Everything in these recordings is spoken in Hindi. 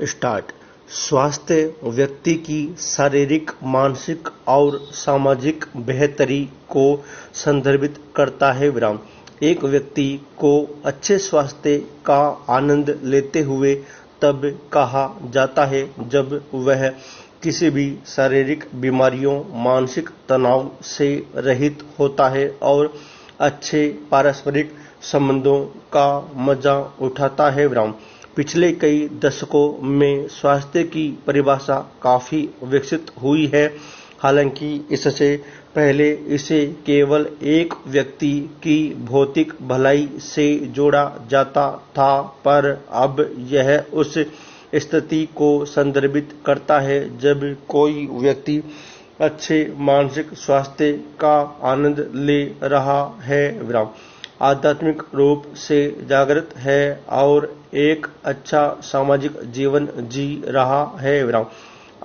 स्टार्ट। स्वास्थ्य व्यक्ति की शारीरिक, मानसिक और सामाजिक बेहतरी को संदर्भित करता है। एक व्यक्ति को अच्छे स्वास्थ्य का आनंद लेते हुए तब कहा जाता है जब वह किसी भी शारीरिक बीमारियों, मानसिक तनाव से रहित होता है और अच्छे पारस्परिक संबंधों का मजा उठाता है। पिछले कई दशकों में स्वास्थ्य की परिभाषा काफी विकसित हुई है। हालांकि इससे पहले इसे केवल एक व्यक्ति की भौतिक भलाई से जोड़ा जाता था, पर अब यह उस स्थिति को संदर्भित करता है जब कोई व्यक्ति अच्छे मानसिक स्वास्थ्य का आनंद ले रहा है, आध्यात्मिक रूप से जागृत है और एक अच्छा सामाजिक जीवन जी रहा है।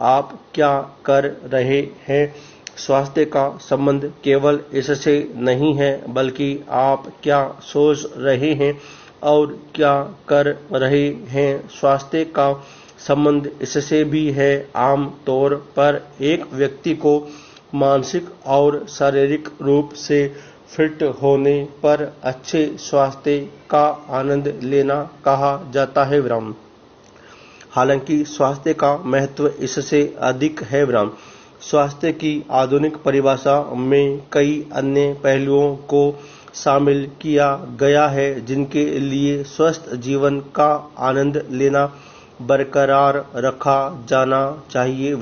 आप क्या कर रहे हैं? स्वास्थ्य का संबंध केवल इससे नहीं है, बल्कि आप क्या सोच रहे हैं और क्या कर रहे हैं। स्वास्थ्य का संबंध इससे भी है। आम तौर पर एक व्यक्ति को मानसिक और शारीरिक रूप से फिट होने पर अच्छे स्वास्थ्य का आनंद लेना कहा जाता है। हालांकि स्वास्थ्य का महत्व इससे अधिक है। स्वास्थ्य की आधुनिक परिभाषा में कई अन्य पहलुओं को शामिल किया गया है जिनके लिए स्वस्थ जीवन का आनंद लेना बरकरार रखा जाना चाहिए।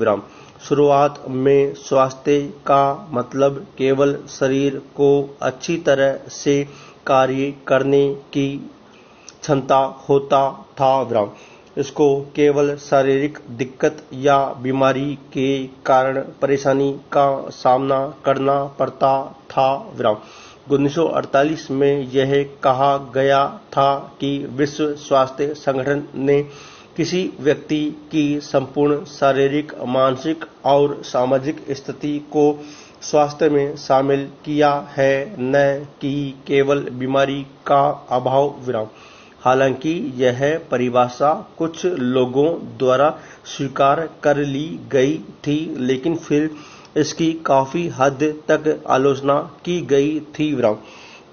शुरुआत में स्वास्थ्य का मतलब केवल शरीर को अच्छी तरह से कार्य करने की क्षमता होता था। इसको केवल शारीरिक दिक्कत या बीमारी के कारण परेशानी का सामना करना पड़ता था। 1948 में यह कहा गया था कि विश्व स्वास्थ्य संगठन ने किसी व्यक्ति की संपूर्ण शारीरिक, मानसिक और सामाजिक स्थिति को स्वास्थ्य में शामिल किया है, न कि केवल बीमारी का अभाव। हालांकि यह परिभाषा कुछ लोगों द्वारा स्वीकार कर ली गई थी, लेकिन फिर इसकी काफी हद तक आलोचना की गई थी।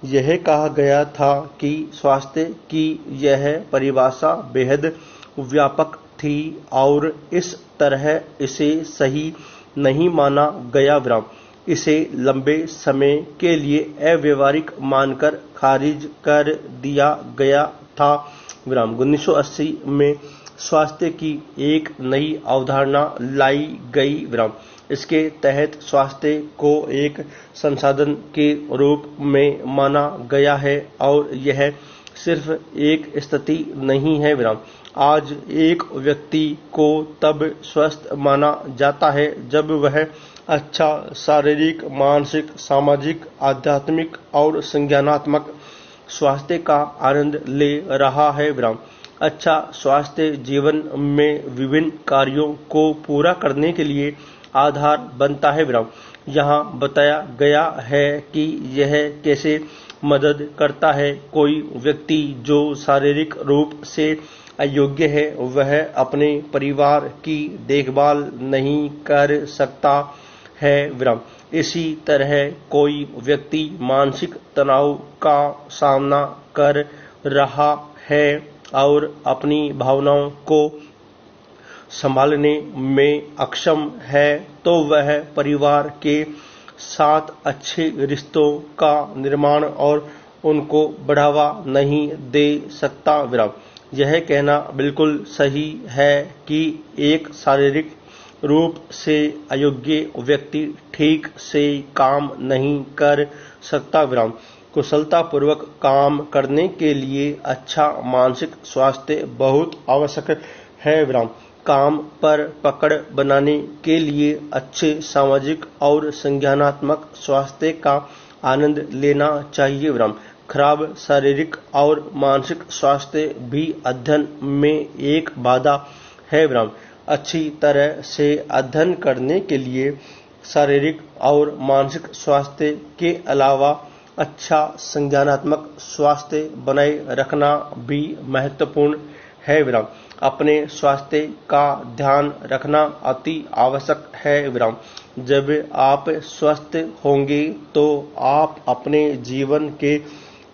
यह कहा गया था कि स्वास्थ्य की यह परिभाषा बेहद व्यापक थी और इस तरह इसे सही नहीं माना गया। इसे लंबे समय के लिए अव्यवहारिक मानकर खारिज कर दिया गया था। 1980 में स्वास्थ्य की एक नई अवधारणा लाई गई। इसके तहत स्वास्थ्य को एक संसाधन के रूप में माना गया है और यह सिर्फ एक स्थिति नहीं है। आज एक व्यक्ति को तब स्वस्थ माना जाता है जब वह अच्छा शारीरिक, मानसिक, सामाजिक, आध्यात्मिक और संज्ञानात्मक स्वास्थ्य का आनंद ले रहा है। अच्छा स्वास्थ्य जीवन में विभिन्न कार्यों को पूरा करने के लिए आधार बनता है। यहाँ बताया गया है कि यह कैसे मदद करता है। कोई व्यक्ति जो शारीरिक रूप से अयोग्य है, वह अपने परिवार की देखभाल नहीं कर सकता है। इसी तरह कोई व्यक्ति मानसिक तनाव का सामना कर रहा है और अपनी भावनाओं को संभालने में अक्षम है, तो वह परिवार के साथ अच्छे रिश्तों का निर्माण और उनको बढ़ावा नहीं दे सकता। यह कहना बिल्कुल सही है कि एक शारीरिक रूप से अयोग्य व्यक्ति ठीक से काम नहीं कर सकता। कुशलतापूर्वक काम करने के लिए अच्छा मानसिक स्वास्थ्य बहुत आवश्यक है। काम पर पकड़ बनाने के लिए अच्छे सामाजिक और संज्ञानात्मक स्वास्थ्य का आनंद लेना चाहिए। खराब शारीरिक और मानसिक स्वास्थ्य भी अध्ययन में एक बाधा है। अच्छी तरह से अध्ययन करने के लिए शारीरिक और मानसिक स्वास्थ्य के अलावा अच्छा संज्ञानात्मक स्वास्थ्य बनाए रखना भी महत्वपूर्ण है। अपने स्वास्थ्य का ध्यान रखना अति आवश्यक है विराम। जब आप स्वस्थ होंगे तो आप अपने जीवन के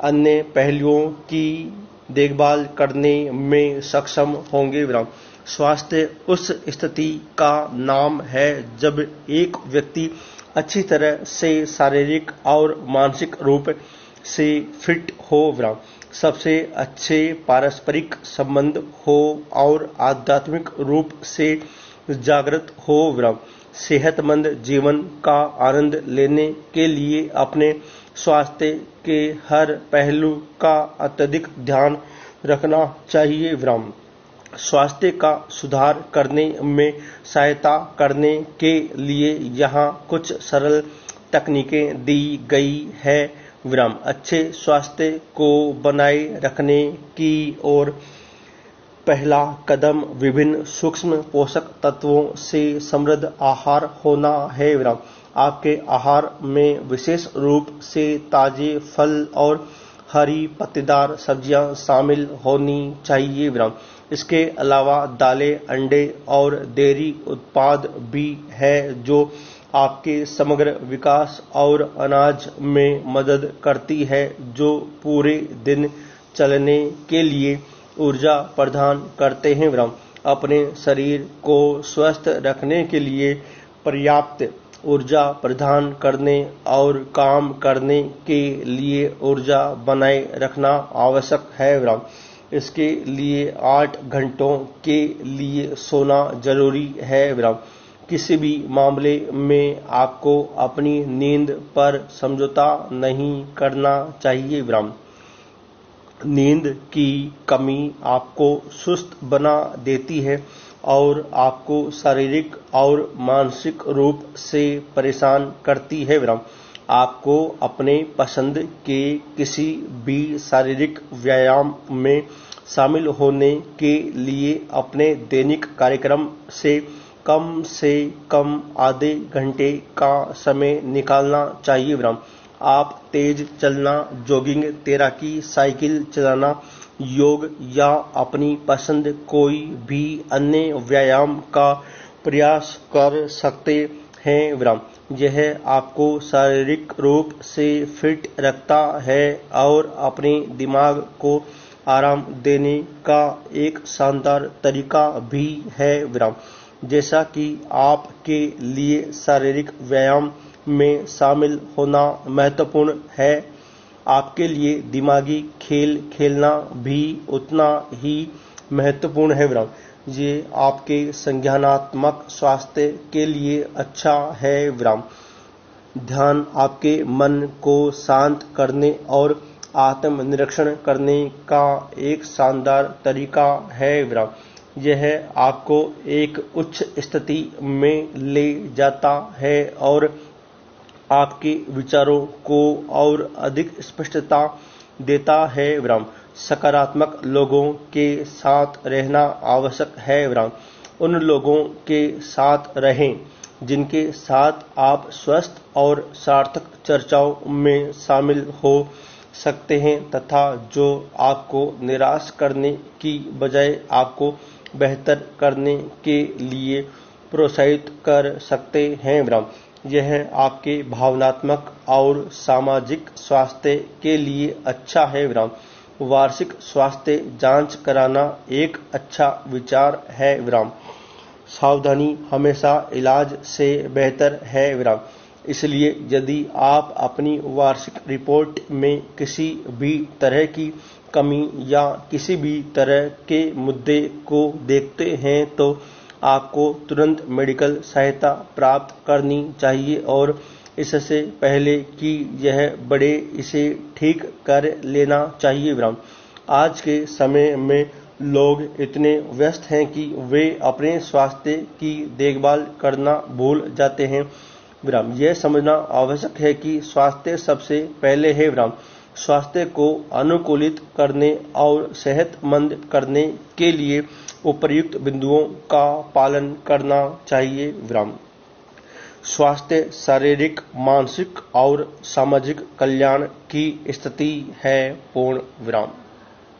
अन्य पहलुओं की देखभाल करने में सक्षम होंगे विराम। स्वास्थ्य उस स्थिति का नाम है जब एक व्यक्ति अच्छी तरह से शारीरिक और मानसिक रूप से फिट हो विराम, सबसे अच्छे पारस्परिक संबंध हो और आध्यात्मिक रूप से जागृत हो विराम। सेहतमंद जीवन का आनंद लेने के लिए अपने स्वास्थ्य के हर पहलू का अत्यधिक ध्यान रखना चाहिए विराम। स्वास्थ्य का सुधार करने में सहायता करने के लिए यहाँ कुछ सरल तकनीकें दी गई है विराम। अच्छे स्वास्थ्य को बनाए रखने की ओर पहला कदम विभिन्न सूक्ष्म पोषक तत्वों से समृद्ध आहार होना है विराम। आपके आहार में विशेष रूप से ताजे फल और हरी पत्तेदार सब्जियां शामिल होनी चाहिए विराम। इसके अलावा दालें, अंडे और डेयरी उत्पाद भी है जो आपके समग्र विकास और अनाज में मदद करती है जो पूरे दिन चलने के लिए ऊर्जा प्रदान करते हैं विराम। अपने शरीर को स्वस्थ रखने के लिए पर्याप्त ऊर्जा प्रदान करने और काम करने के लिए ऊर्जा बनाए रखना आवश्यक है विराम। इसके लिए 8 घंटों के लिए सोना जरूरी है विराम। किसी भी मामले में आपको अपनी नींद पर समझौता नहीं करना चाहिए विराम। नींद की कमी आपको सुस्त बना देती है और आपको शारीरिक और मानसिक रूप से परेशान करती है विराम। आपको अपने पसंद के किसी भी शारीरिक व्यायाम में शामिल होने के लिए अपने दैनिक कार्यक्रम से कम आधे घंटे का समय निकालना चाहिए विराम। आप तेज चलना, जॉगिंग, तैराकी, साइकिल चलाना, योग या अपनी पसंद कोई भी अन्य व्यायाम का प्रयास कर सकते हैं विराम। यह आपको शारीरिक रूप से फिट रखता है और अपने दिमाग को आराम देने का एक शानदार तरीका भी है विराम। जैसा कि आपके लिए शारीरिक व्यायाम में शामिल होना महत्वपूर्ण है, आपके लिए दिमागी खेल खेलना भी उतना ही महत्वपूर्ण है विराम। ये आपके संज्ञानात्मक स्वास्थ्य के लिए अच्छा है विराम। ध्यान आपके मन को शांत करने और आत्मनिरीक्षण करने का एक शानदार तरीका है विराम। यह आपको एक उच्च स्थिति में ले जाता है और आपके विचारों को और अधिक स्पष्टता देता है विराम। सकारात्मक लोगों के साथ रहना आवश्यक है विराम। उन लोगों के साथ रहें जिनके साथ आप स्वस्थ और सार्थक चर्चाओं में शामिल हो सकते हैं तथा जो आपको निराश करने की बजाय आपको बेहतर करने के लिए प्रोत्साहित कर सकते हैं विराम। यह आपके भावनात्मक और सामाजिक स्वास्थ्य के लिए अच्छा है विराम। वार्षिक स्वास्थ्य जांच कराना एक अच्छा विचार है विराम। सावधानी हमेशा इलाज से बेहतर है विराम। इसलिए यदि आप अपनी वार्षिक रिपोर्ट में किसी भी तरह की कमी या किसी भी तरह के मुद्दे को देखते हैं तो आपको तुरंत मेडिकल सहायता प्राप्त करनी चाहिए और इससे पहले कि यह बढ़े इसे ठीक कर लेना चाहिए विराम। आज के समय में लोग इतने व्यस्त हैं कि वे अपने स्वास्थ्य की देखभाल करना भूल जाते हैं विराम। यह समझना आवश्यक है कि स्वास्थ्य सबसे पहले है विराम। स्वास्थ्य को अनुकूलित करने और सेहतमंद करने के लिए उपर्युक्त बिंदुओं का पालन करना चाहिए विराम। स्वास्थ्य शारीरिक, मानसिक और सामाजिक कल्याण की स्थिति है पूर्ण विराम।